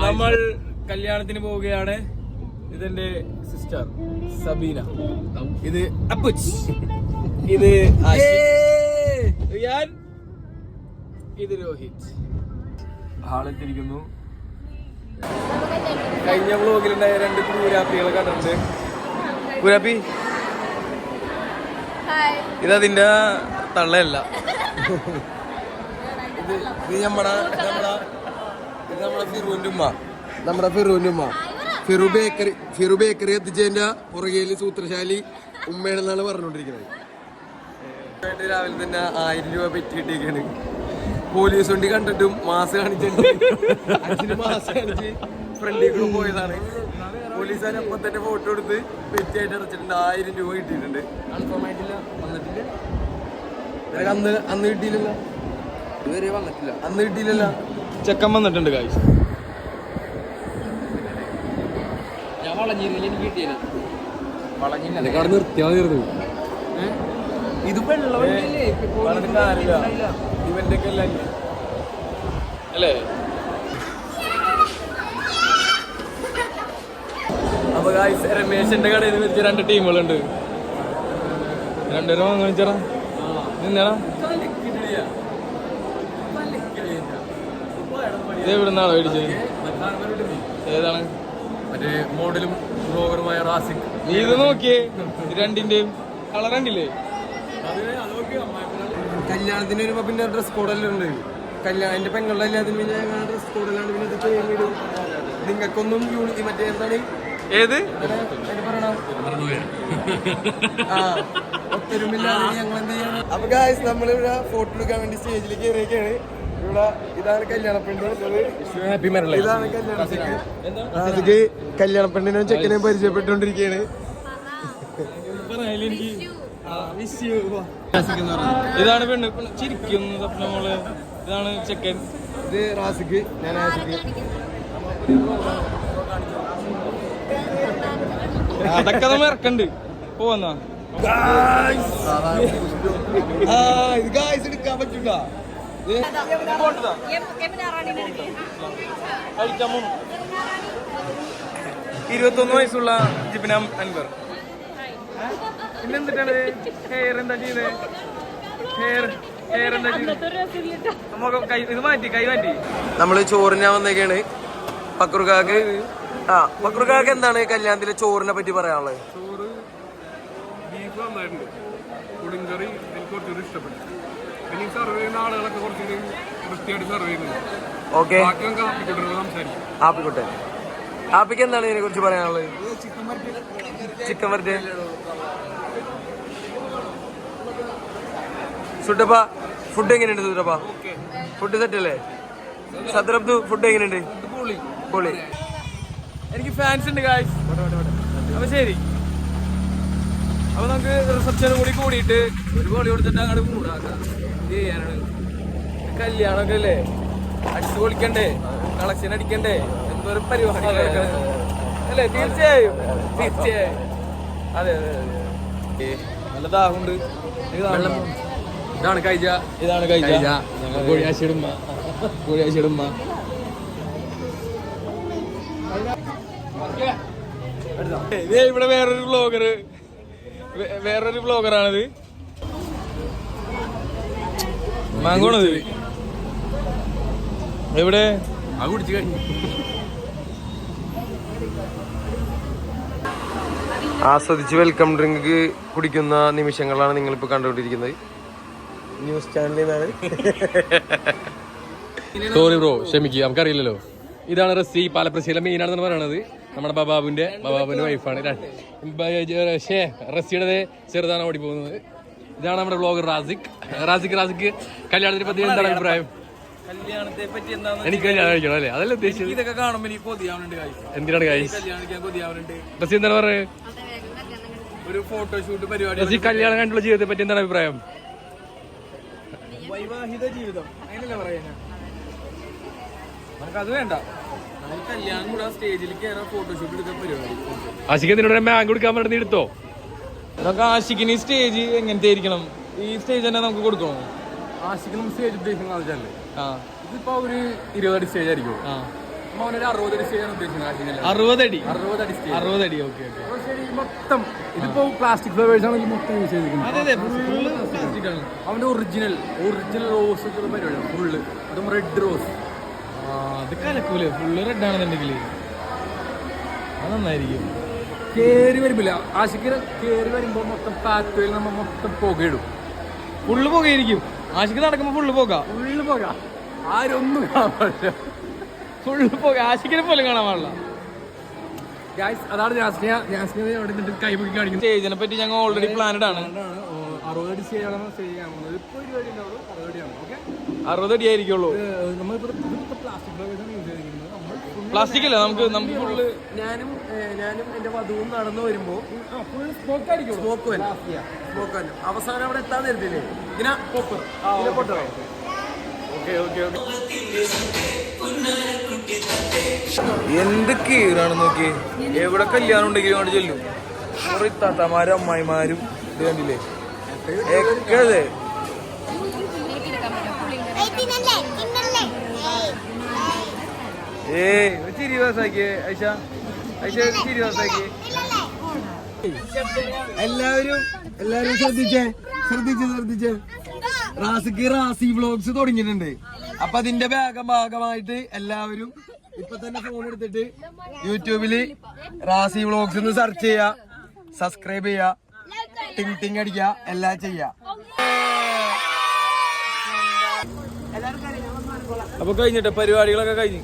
നമ്മൾ കല്യാണത്തിന് പോവുകയാണ്. ഇതെന്റെ സിസ്റ്റർ സബീന, ഇത് അപ്പുച്ച്, ഇത് ഞാൻ, ഇത് രോഹിത്. ഹാളെത്തിരിക്കുന്നു. കഴിഞ്ഞ വ്ലോഗിലുണ്ടായ 2 കൂരാപ്പികളെ കണ്ടിട്ടുണ്ട്. കൂരാപ്പി ഇതതിന്റെ തള്ളയല്ല, ഇത് നമ്മുടെ ഫിറുവിന്റെ ഉമ്മ, നമ്മുടെ ഫിറുവിന്റെ ഉമ്മ. ഫിറു ബേക്കറി എത്തിച്ചതിന്റെ പുറകേല് സൂത്രശാലി ഉമ്മയാണെന്നാണ് പറഞ്ഞുകൊണ്ടിരിക്കുന്നത്. രാവിലെ തന്നെ 1000 രൂപ പെറ്റി കിട്ടിയിരിക്കുകയാണ്. പോലീസ് വണ്ടി കണ്ടിട്ടും മാസ് കാണിച്ചിട്ട് മാസ് കാണിച്ച് ഫ്രണ്ടിൽ കൂടെ പോയതാണ്. പോലീസുകാർ അപ്പം തന്നെ ഫോട്ടോ എടുത്ത് പെറ്റിയായിട്ട് അടച്ചിട്ടുണ്ട്. 1000 രൂപ കിട്ടിയിട്ടുണ്ട്. കൺഫേം ആയിട്ടില്ല, വന്നിട്ടില്ല. അന്ന് കിട്ടിയില്ലല്ലോ, ഇതുവരെ വന്നിട്ടില്ല. അന്ന് കിട്ടിയില്ലല്ലോ. ചെക്കൻ വന്നിട്ടുണ്ട് കാഴ്ച. ഞാൻ വളഞ്ഞിരുന്നില്ല, എനിക്ക് കിട്ടിയില്ല. വളഞ്ഞില്ല, അവിടെ നിർത്തിയാ തീർന്നു. ഇത് ഇവന്റെ ഒക്കെ അല്ലേ? അപ്പൊ രമേശന്റെ കടയിൽ വെച്ച് 2 ടീമുകളുണ്ട്. 2 രൂപ വാങ്ങിച്ചാ നിന്നേടാ. ഇത് എവിടുന്നാണോ മേടിച്ചത്? ഏതാണ്? മറ്റേ മോഡലും ബ്ലോഗറുമായ റാസിക്. നീ ഇത് നോക്കിയേ, 2ന്റെയും കളർ കണ്ടില്ലേ? കല്യാണത്തിന് വരുമ്പോ പിന്നെ ഡ്രസ് കോഡെല്ലാം ഉണ്ട്. എന്റെ പെങ്ങളുടെ എല്ലാത്തിനും പിന്നെ ഡ്രസ് കോഡെല്ലാം പിന്നെ ഇത് ചെയ്യാൻ വേണ്ടി. നിങ്ങൾക്കൊന്നും മറ്റേ എന്താണ് ഏത് ഒത്തൊരുമില്ലാതെ ഞങ്ങൾ എന്ത് ചെയ്യണം? അപ്പൊ ഗായ്സ്, നമ്മളിവിടെ ഫോട്ടോ എടുക്കാൻ വേണ്ടി സ്റ്റേജിലേക്ക് കയറിയൊക്കെയാണ്. ഇവിടെ ഇതാണ് കല്യാണ പെണ്ണ്, ഇതാണ് റാസിക്ക് കല്യാണ പെണ്ണിനും ചെക്കനെയും പരിചയപ്പെട്ടുകൊണ്ടിരിക്കുകയാണ്. ഇതാണ് പെണ്ണ് ചിരിക്കുന്നു നമ്മള്. ഇതാണ് ചെക്കൻ, ഇത് റാസിക്ക്, ഞാൻ റാസിക്ക്. അതൊക്കെ നമ്മ ഇറക്കണ്ട് പോവാ. ഇത് ഗായ്സ് എടുക്കാൻ പറ്റൂല. 21 വയസ്സുള്ള ജിബിന അൻവർ. പിന്നെന്തിട്ടാണ് ഹെയർ എന്താ ചെയ്യുന്നത്? ഹെയർ എന്താ ചെയ്യുന്നത്? ഇത് മാറ്റി, കൈ മാറ്റി. നമ്മള് ചോറിനാ വന്നേക്കാണ്. പക്രുക്കാക്ക് എന്താണ് കല്യാണത്തിലെ ചോറിനെ പറ്റി പറയാനുള്ളത്? ചോറ് ബീഫ് നന്നായിട്ടുണ്ട്, കുടുംകറി എനിക്ക് കുറച്ചുകൂടി ഇഷ്ടപ്പെട്ടു. പിന്നെ സർവ് ചെയ്യുന്ന ആളുകളൊക്കെ കുറച്ചുകൂടി വൃത്തിയായിട്ട് സർവ് ചെയ്യുന്നുണ്ട്. ഓക്കെ, ആപ്പിക്കോട്ടെ. ആപ്പിക്ക് എന്താണ് ഇതിനെ കുറിച്ച് പറയാനുള്ളത്? ചിക്കൻ വരട്ടെ. സുട്ടപ്പ ഫുഡ് എങ്ങനെയുണ്ട്? സുട്ടപ്പ ഫുഡ് സെറ്റ് അല്ലേ? സദ്രബ്ദു ഫുഡ് എങ്ങനെയുണ്ട്? പൊളി. എനിക്ക് ഫാൻസ് ഉണ്ട് ഗായ്സ്. അപ്പൊ ശരി, അപ്പൊ നമുക്ക് റിസപ്ഷനും കൂടി കൂടിയിട്ട് ഒരു ബോളി കൊടുത്തിട്ട് അങ്ങോട്ട് കൂടാക്കാം. ഇത് ചെയ്യാനാണ് കല്യാണമൊക്കെ അല്ലേ, അടിച്ചു പൊളിക്കണ്ടേ, കളക്ഷൻ അടിക്കണ്ടേ, എന്തോരം പരിപാടി അല്ലേ? തീർച്ചയായും. അതെ അതെ അതെ, നല്ല ദാഹമുണ്ട്. ഇതാണ് കൈജ, ഇതാണ് കൈജ. കോഴിയാശിടുമ്മ. ഇവിടെ വേറൊരു ബ്ലോഗറാണിത്. മാങ്കോണത് എവിടെ കുടിച്ചു കഴിഞ്ഞു. ആസ്വദിച്ച് വെൽക്കം ഡ്രിങ്ക് കുടിക്കുന്ന നിമിഷങ്ങളാണ് നിങ്ങളിപ്പോൾ കണ്ടുകൊണ്ടിരിക്കുന്നത്. ന്യൂസ് ചാനലിൽ നിന്നാണ്. സോറി ബ്രോ, ക്ഷമിക്കുക, നമുക്കറിയില്ലല്ലോ. ഇതാണ് റസി, പാലപ്രശ്ശിയിലെ മെയിനാണെന്ന് പറയണത്. നമ്മുടെ ബബാബുന്റെ വൈഫാണ്. റസിയുടെ ചെറുതാണ് ഓടി പോകുന്നത്. ഇതാണ് നമ്മുടെ വ്ളോഗർ റാസിക്. കല്യാണത്തിനെ പറ്റി എന്താണ് അഭിപ്രായം? കല്യാണത്തെ പറ്റി എന്താണ്? എനിക്ക് കല്യാണം കഴിക്കണം അല്ലേ? അതല്ല ഉദ്ദേശിച്ചത്. ഇതൊക്കെ കാണുമ്പോൾ എനിക്ക് കൊതിയാവുന്നുണ്ട്. എന്തിനാണ് കല്യാണം കൊതിയാവുന്നുണ്ട്? റസി എന്താണ് പറയുക? ഒരു ഫോട്ടോഷൂട്ട് പരിപാടി. റസി കല്യാണം കണ്ടുള്ള ജീവിതത്തെ പറ്റി എന്താണ് അഭിപ്രായം? വൈവാഹിക ജീവിതം അങ്ങനെയല്ലേ പറയാ? നമുക്കത് വേണ്ട. കല്യാണം കൂടെ സ്റ്റേജിൽ കയറാൻ ഫോട്ടോഷൂട്ട് എടുക്കാൻ പരിപാടി. ആഷിക്ക് എന്തിനോട് മാങ്ക് കൊടുക്കാൻ വേണ്ടി എടുത്തോ? നമുക്ക് ആഷിക്കിന് ഈ സ്റ്റേജ് എങ്ങനത്തെ ആയിരിക്കണം? ഈ സ്റ്റേജ് തന്നെ നമുക്ക് കൊടുക്കണോ? ആഷിക്ക് നമ്മൾ സ്റ്റേജ് ഉദ്ദേശിക്കുന്ന ആവശ്യമല്ലേ? ഇതിപ്പോ ഒരു 20 അടി സ്റ്റേജ് ആയിരിക്കും. മോനൊരു 60 അടി ചെയ്യാൻ ഉദ്ദേശിക്കുന്നത്. 60 അടി. 60 അടി. ഓക്കെ. മൊത്തം ഇതിപ്പോ പ്ലാസ്റ്റിക് ഫ്ലവേഴ്സ് ആണ് മൊത്തം യൂസ് ചെയ്തിരിക്കുന്നത്. അതെ ഫുള്ള് പ്ലാസ്റ്റിക് ആണ്. അവന്റെ ഒറിജിനൽ റോസ് പരിപാടി ഫുള്ള്, അതും റെഡ് റോസ്. അത് കലക്കൂലേ, ഫുള്ള് റെഡ് ആണെന്നുണ്ടെങ്കിൽ അത് നന്നായിരിക്കും. കേറി വരുമ്പില്ല ആശിക്ക് കേറി വരുമ്പോ മൊത്തം പാത്വയിൽ നമ്മ മൊത്തം പുകയിടും. ഫുള്ള് പുകയായിരിക്കും. ആശിക്ക് നടക്കുമ്പോ ഫുള്ള് പുക, ആരൊന്നും കാണാൻ പാടില്ല. ഫുള്ള് പുക, ആശിക്കിനെ പോലും കാണാൻ പാടില്ല. അതാണ് അവിടെ നിന്നിട്ട് കൈമുക്കി കാണിക്കുന്നത്. സ്റ്റേജിനെ പറ്റി ഞങ്ങൾ ഓൾറെഡി പ്ലാനഡ് ആണ്. 60 അടി ചെയ്യാനാണ് സ്റ്റേജ് ചെയ്യാൻ പോകുന്നത്. ഇപ്പോൾ 20 അടി ഉണ്ടാവുള്ളൂ, 60 അടിയാണ്. ഓക്കെ, 60 അടി ആയിരിക്കുള്ളൂ. നമ്മളിപ്പോൾ പ്ലാസ്റ്റിക് ഫ്ലവേഴ്സാണ് യൂസ് ചെയ്തിരിക്കുന്നത്. പ്ലാസ്റ്റിക് അല്ല, നമുക്ക് ഫുള്ള് ഞാനും എന്റെ വധുവും നടന്നു വരുമ്പോ ഫുൾ സ്മോക്ക് ആയിരിക്കും. സ്മോക്ക് അവസാനം അവിടെ എത്താൻ തരത്തില്ലേ ഇങ്ങനെ പൊട്ടും. എന്ത് കീറാണ് നോക്കി. എവിടെ കല്യാണം ഉണ്ടെങ്കിലും അവിടെ ചെല്ലും. കുറെ താത്തമാരും അമ്മായിമാരും ഇത് കണ്ടില്ലേ ഒക്കെ. അതെ ചിരി വാസാക്കിയേ ഐഷ ചിരി വാസാക്കിയേ. എല്ലാവരും ശ്രദ്ധിച്ചേ റാസി വ്ലോഗ്സ് തുടങ്ങിയിട്ടുണ്ട്. അപ്പൊ അതിന്റെ ഭാഗമായിട്ട് എല്ലാവരും ഇപ്പൊ തന്നെ ഫോൺ എടുത്തിട്ട് യൂട്യൂബില് റാസി വ്ലോഗ്സ് എന്ന് സെർച്ച് ചെയ്യാ, സബ്സ്ക്രൈബ് ചെയ്യാ, ടിങ് അടിക്കുക, എല്ലാം ചെയ്യാ. അപ്പൊ കഴിഞ്ഞിട്ട് പരിപാടികളൊക്കെ കഴിഞ്ഞു.